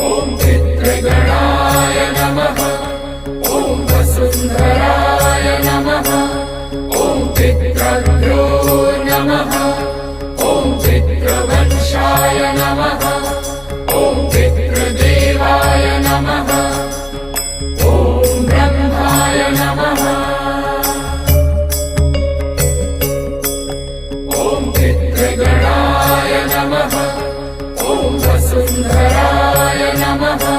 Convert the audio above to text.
ॐ पितृगणाय नमः। ॐ वसुन्धराय नमः। ॐ पितृभ्यो नमः। ॐ पितृवंशाय नमः। ॐ पितृदेवाय नमः। ॐ ब्रह्माय नमः। ॐ पितृगणाय नमः। ॐ वसुन्धराय नमः।